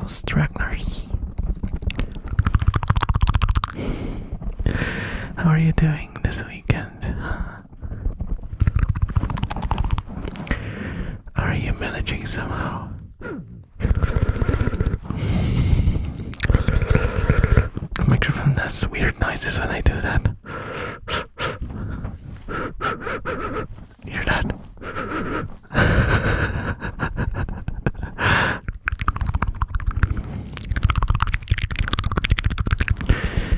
stragglers. How are you doing this weekend? Are you managing somehow? The microphone does weird noises when I do that. Hear that?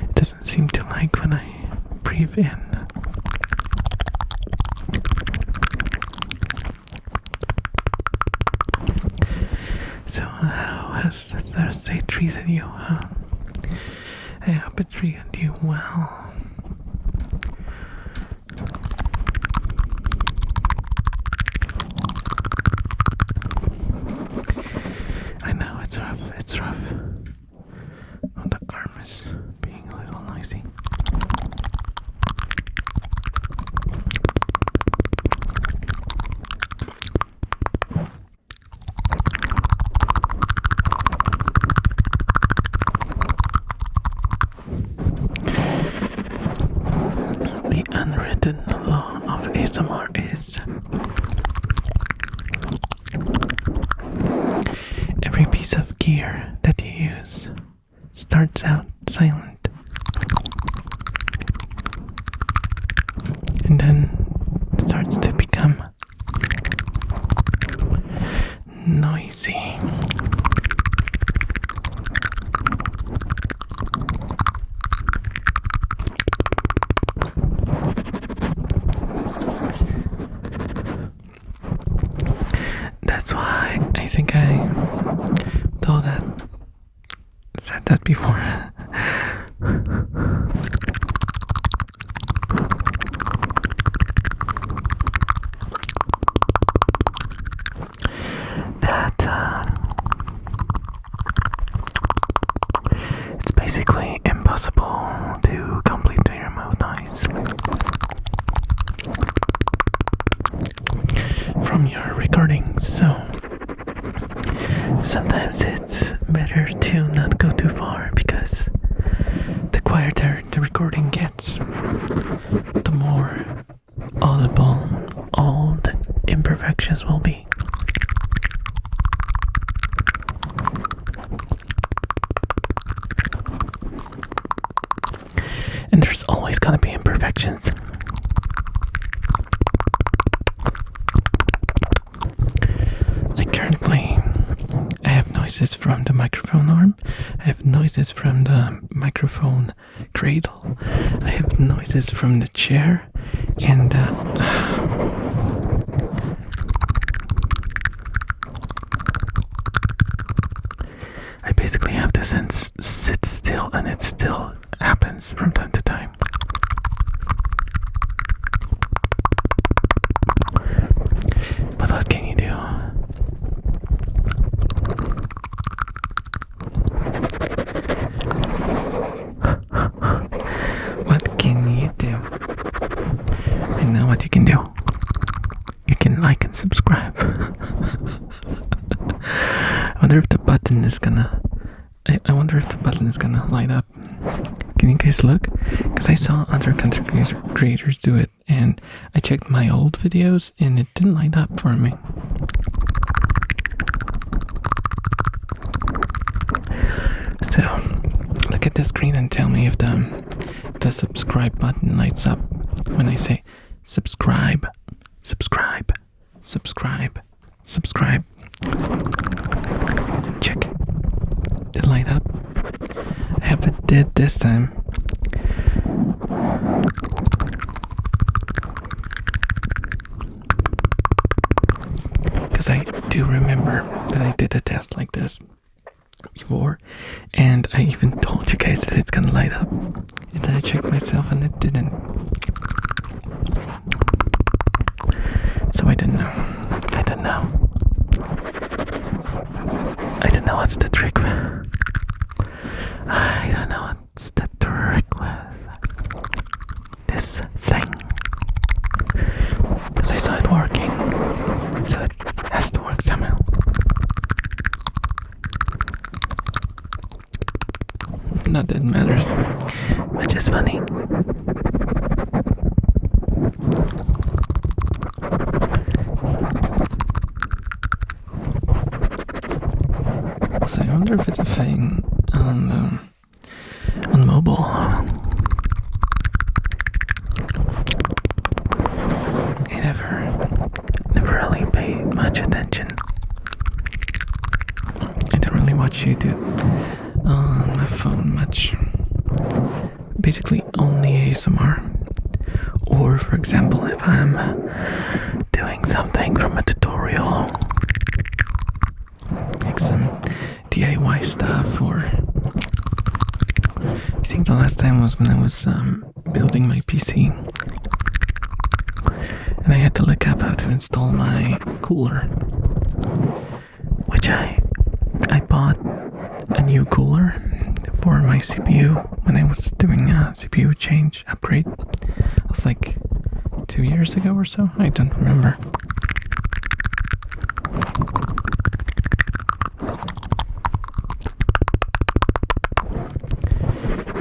It doesn't seem to like when I breathe in. So how has Thursday treated you, huh? I hope it treated you well. I know, it's rough. Oh, the arm is being a little noisy. The unwritten law of ASMR is every piece of gear that you use starts out silent and then starts to become noisy. That's why I think I said that before. It's basically impossible to completely remove noise from your recordings, so sometimes it's better to not go too far, because the quieter the recording gets, the more audible all the imperfections will be. And there's always gonna be imperfections. I have noises from the microphone arm, I have noises from the microphone cradle, I have noises from the chair, and I basically have to sit still, and it still happens from time to time. But what can you do? What can you do? I know what you can do. You can like and subscribe. I wonder if the button is gonna light up. Can you guys look? Because I saw other content creators do it, and I checked my old videos and it didn't light up for me. So look at the screen and tell me if the subscribe button lights up when I say subscribe, subscribe, subscribe, subscribe. Check. It light up. I hope it did this time. Because I do remember that I did a test like this before, and I even told you guys that it's gonna light up, and then I checked myself and it didn't. So I didn't know what's the trick. I don't know what's the trick with this thing, because I saw it working, so it has to work somehow. wonder if it's a thing on mobile. I never really paid much attention. I don't really watch YouTube on my phone much. Basically only ASMR. Or for example, if I'm doing something from a tutorial, like some DIY stuff, or I think the last time was when I was building my PC and I had to look up how to install my cooler, which I bought a new cooler for my CPU when I was doing a CPU change upgrade. It was like 2 years ago or so, I don't remember.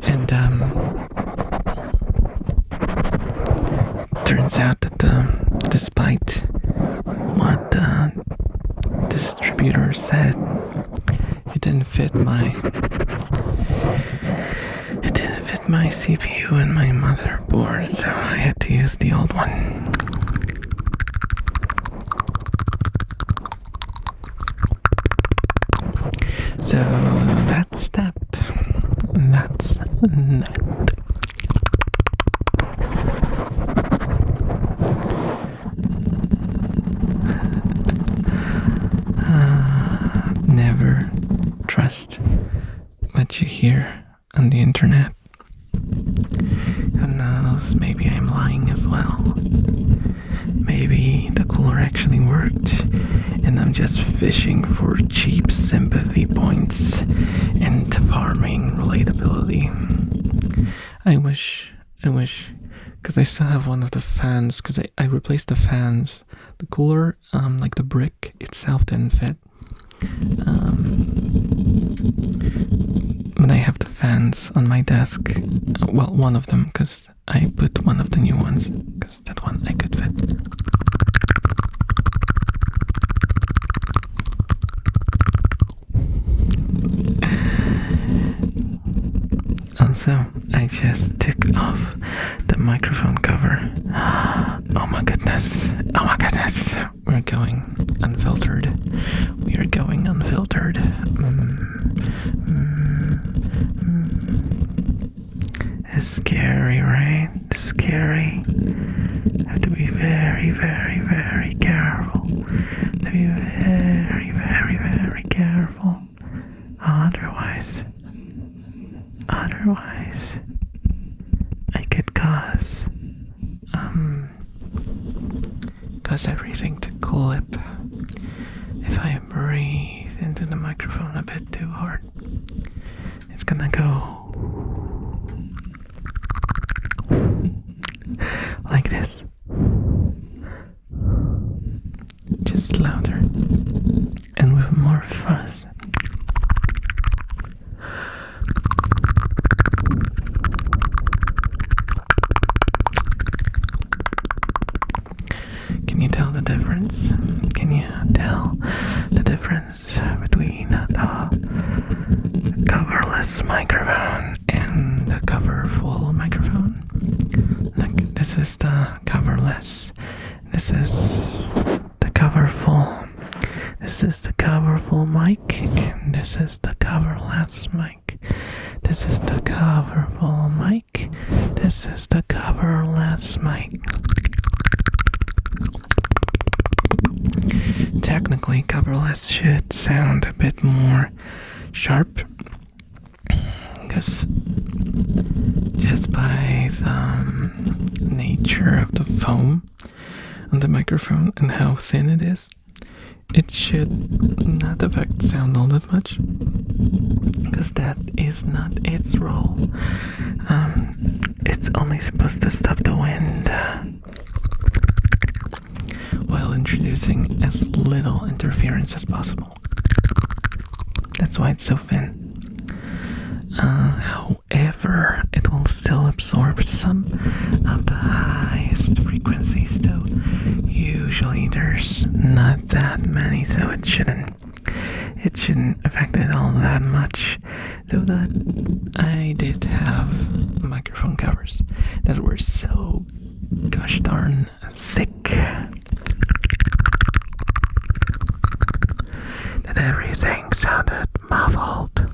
And turns out that despite what the distributor said, it didn't fit my CPU and my motherboard, so I had to use the old one. So that's that. That's that. Never trust what you hear on the internet. Who knows, maybe I'm lying as well. Maybe the cooler actually worked and I'm just fishing for cheap sympathy points and farming relatability. I wish, because I still have one of the fans, because I replaced the fans. The cooler, like the brick itself didn't fit. But I have the fans on my desk. Well, one of them, because I put one of the new ones, because that one I could fit. Also, I just took off the microphone cover. Oh my goodness. We're going unfiltered. We are going unfiltered. It's scary, right? It's scary. Have to be very, very, very careful. To be very, very, very careful. Otherwise, I could cause everything to clip if I breathe into the microphone a bit too hard. It's gonna go like this, just louder and with more fuzz. Can you tell the difference? Can you tell the difference between the coverless microphone and the coverful microphone? Look, this is the coverless. This is the coverful. This is the coverful mic, and this is the coverless mic. This is the coverful mic. This is the coverless mic. Technically, coverless should sound a bit more sharp, because just by the nature of the foam on the microphone and how thin it is, it should not affect sound all that much, because that is not its role. It's only supposed to stop the wind while introducing as little interference as possible. That's why it's so thin. However, it will still absorb some of the highest frequencies, though usually there's not that many, so it shouldn't it shouldn't affect it all that much. Though that I did have microphone covers that were so gosh darn thick that everything sounded muffled.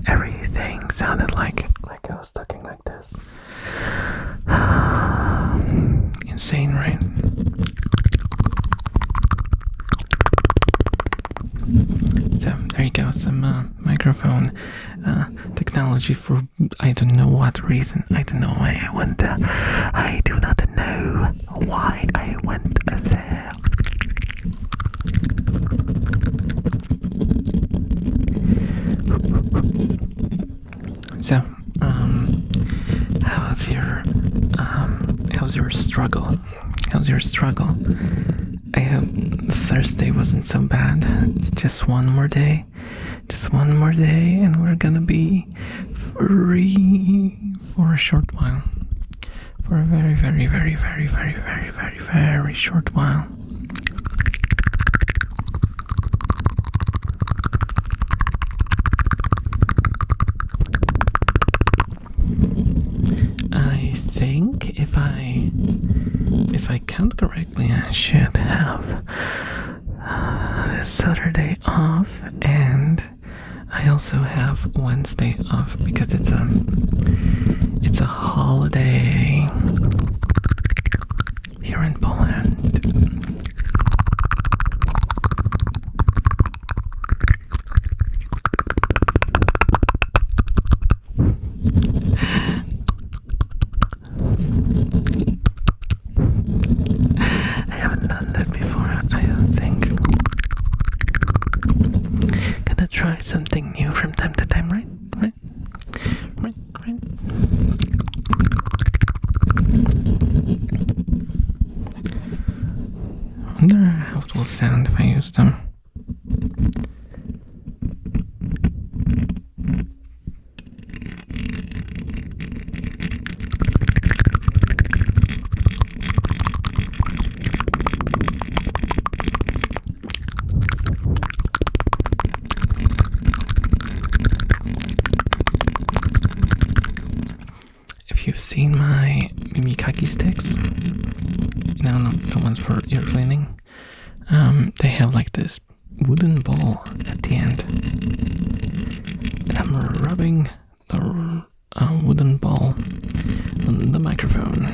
Everything sounded like I was talking like this. Insane, right? So there you go, some microphone technology for I don't know what reason. I don't know why I went there. I do not know why I went there. So, how's your struggle? How's your struggle? I hope Thursday wasn't so bad. Just one more day, and we're gonna be free for a short while. For a very, very, very, very, very, very, very, very short while. I think if I count correctly, I should have this Saturday off, and I also have Wednesday off because it's a holiday here in Poland. I haven't done that before, I don't think. Gotta try something new from time to time, right? I wonder how it will sound if I use them. If you've seen my Mimikaki sticks, the ones for ear cleaning, they have like this wooden ball at the end, and I'm rubbing the wooden ball on the microphone.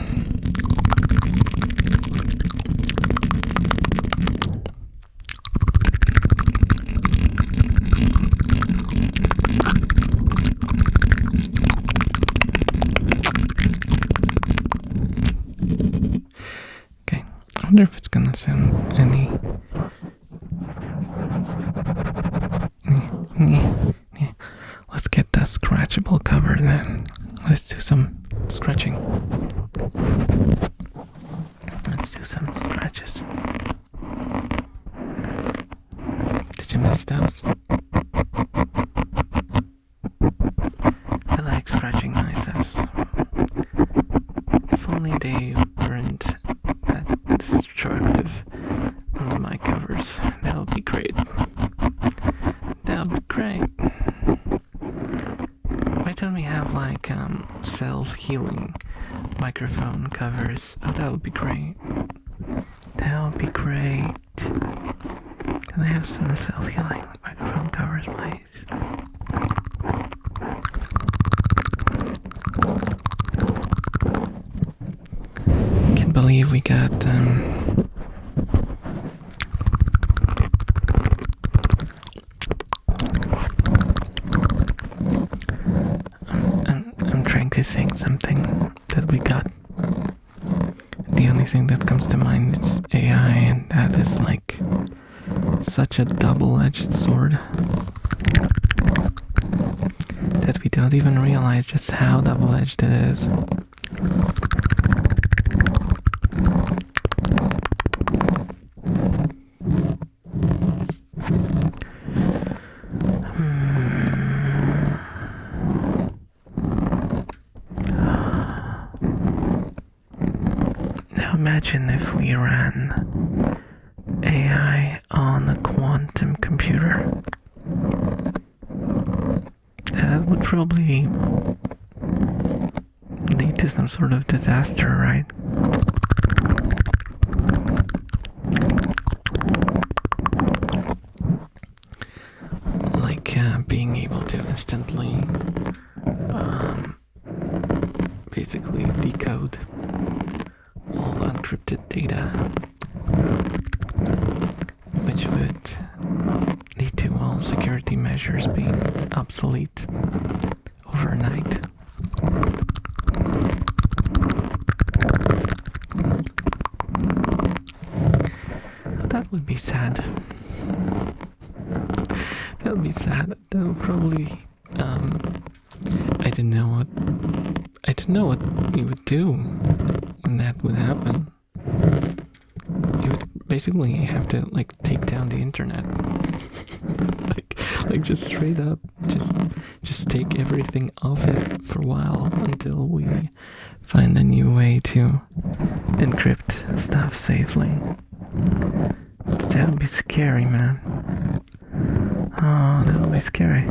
I wonder if it's gonna sound any. Let's get the scratchable cover then. Let's do some scratching. Let's do some scratches. Did you miss those? I like scratching noises. If only they weren't destructive on the mic covers. That would be great. Why don't we have like self-healing microphone covers? Oh, that would be great. That would be great. Can I have some self-healing microphone covers, please? Can't believe we got I'm trying to think something that we got. The only thing that comes to mind is AI, and that is like such a double-edged sword that we don't even realize just how double-edged it is. Now imagine if we ran AI on a quantum computer. probably lead to some sort of disaster, right? Like being able to instantly basically decode all encrypted data, which would lead to all security measures being obsolete overnight. That would be sad. That would be sad. That would probably I didn't know what you would do when that would happen. You would basically have to like take down the internet. like just straight up just take everything off it for a while until we find a new way to encrypt stuff safely. That would be scary, man. Oh, that would be scary.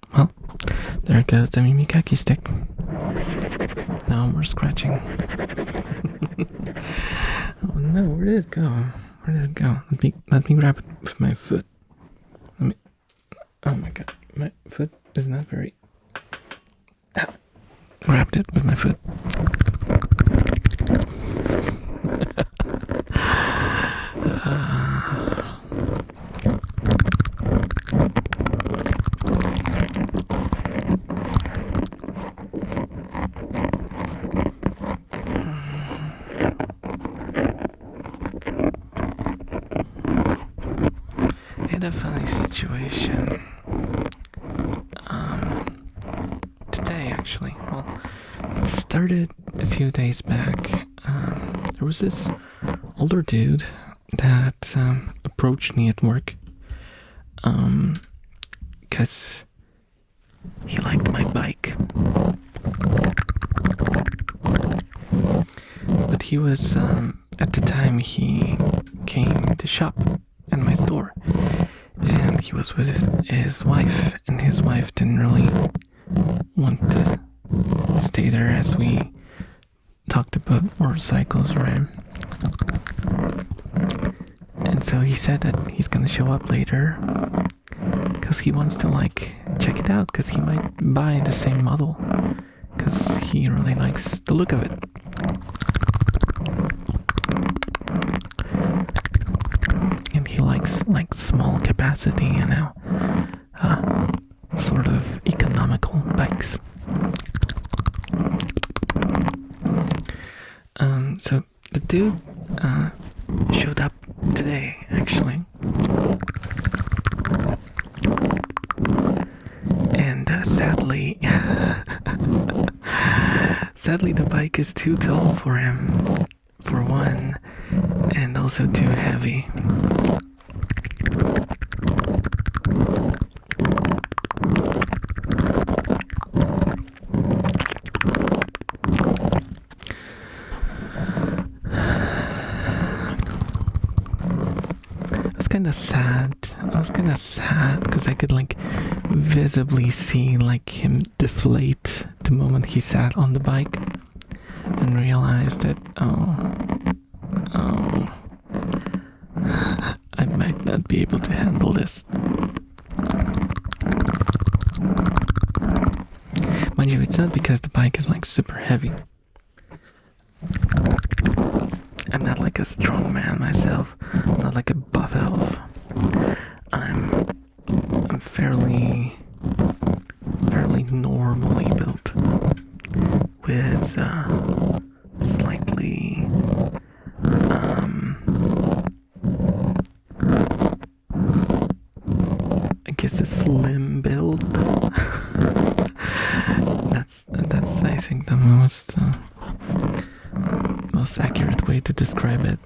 Well, there goes the Mimikaki stick. No more scratching. Oh no, where did it go? Where did it go? Let me grab it with my foot. Oh my god, my foot is not very... Grabbed it with my foot. In a funny situation. Today, actually. Well, it started a few days back. There was this older dude that approached me at work. Because he liked my bike. But he was, at the time, he came to shop at my store. And he was with his wife, and his wife didn't really want to stay there as we talked about motorcycles, right? And so he said that he's gonna show up later because he wants to like check it out, because he might buy the same model because he really likes the look of it. And he likes like small capacity, you know, sort of economical bikes. So the dude showed up today, actually, and sadly, the bike is too tall for him, for one, and also too heavy. I was kinda sad because I could like visibly see like him deflate the moment he sat on the bike and realized that I might not be able to handle this. Mind you, it's not because the bike is like super heavy. I'm not like a strong man myself. I'm not like a buff elf. I'm fairly normally built with slightly I guess a slim build. that's I think the most accurate way to describe it.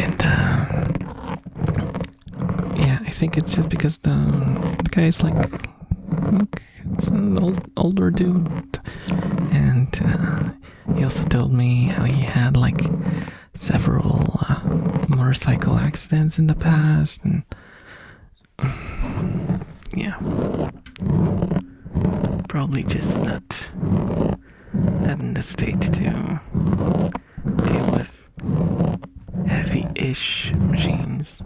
And it's just because the guy is like it's an older dude, and he also told me how he had like several motorcycle accidents in the past, and yeah, probably just not in the state to deal with heavy-ish machines.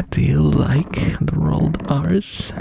Do you like the rolled R's?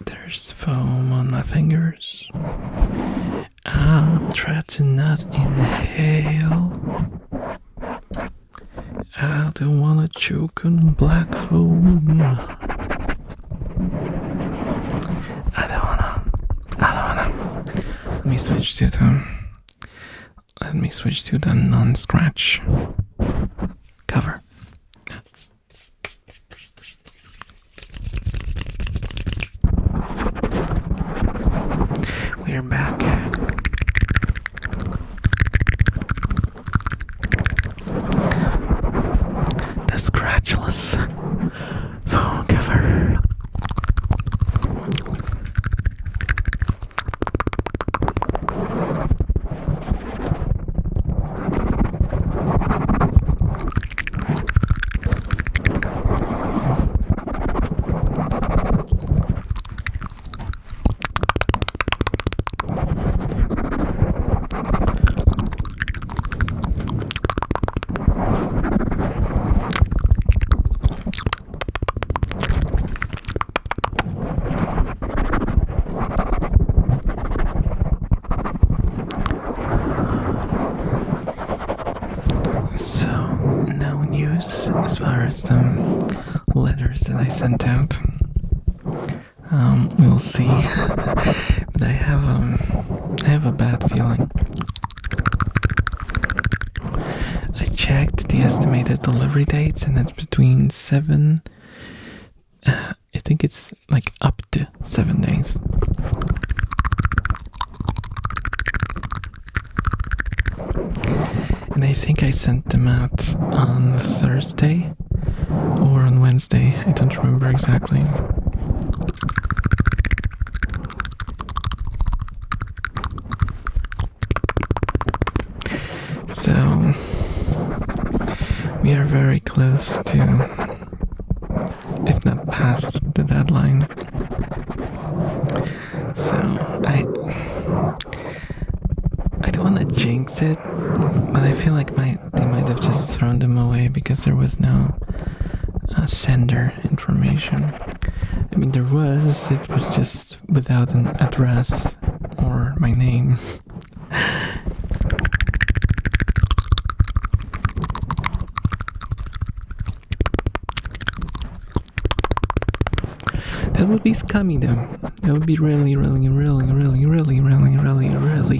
There's foam on my fingers. I'll try to not inhale. I don't wanna choke on black foam. I don't wanna. Let me switch to the non-scratch cover. We're back. The scratchless phone cover. As far as the letters that I sent out, we'll see. But I have a bad feeling. I checked the estimated delivery dates, and it's between 7 I think it's like up to 7 days. And I think I sent them out on Thursday or on Wednesday. I don't remember exactly. So we are very close to, if not past the deadline. So I don't want to jinx it, but I feel like they might have just thrown them away because there was no sender information. I mean, it was just without an address or my name. That would be scummy though. That would be really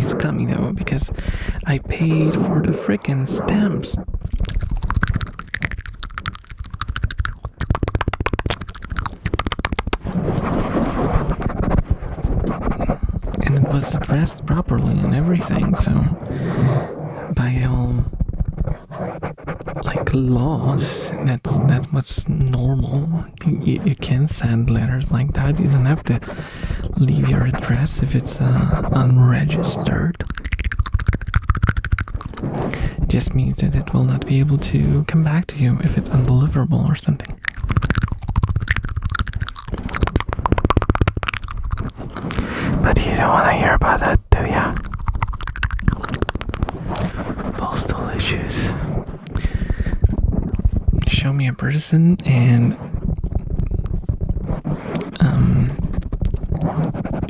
scummy though, because I paid for the frickin' stamps. And it was addressed properly and everything, so by all like laws, that's what's normal. You can send letters like that. You don't have to leave your address if it's unregistered. It just means that it will not be able to come back to you if it's undeliverable or something. But you don't want to hear about that, do ya? Postal issues. Show me a person and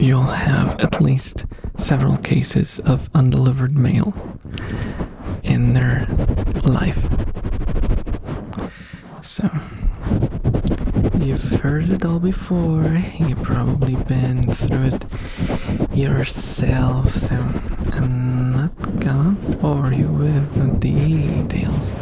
you'll have at least several cases of undelivered mail in their life. So you've heard it all before. You've probably been through it yourself, so I'm not gonna bore you with the details.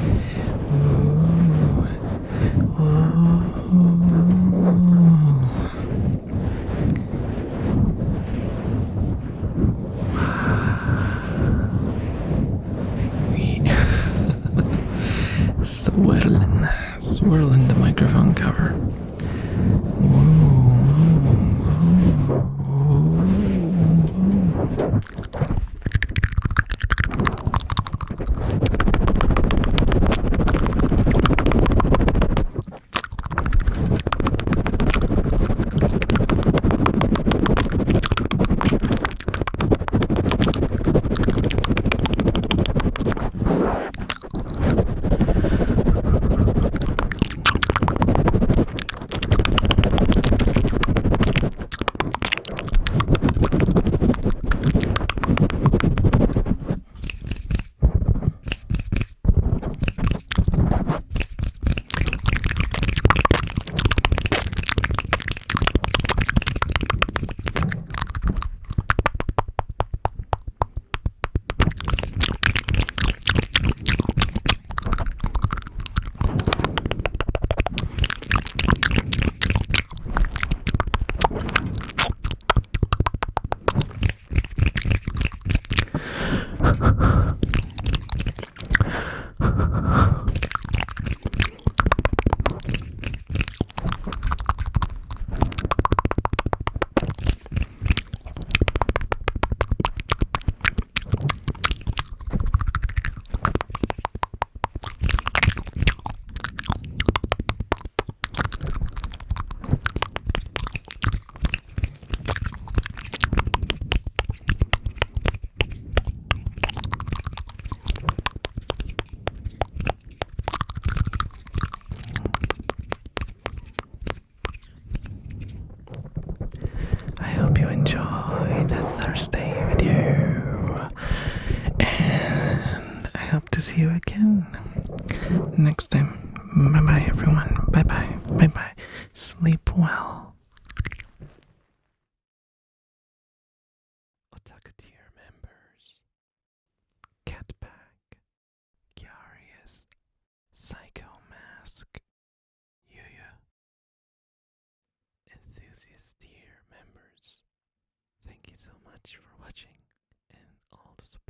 Swirling the microphone cover. Enjoy the Thursday video, and I hope to see you again next time. Bye bye everyone. Bye bye. Sleep well. Otaku tier members: Catpack, Curious, Psycho Mask, Yuya, enthusiast tier members, thank you so much for watching and all the support.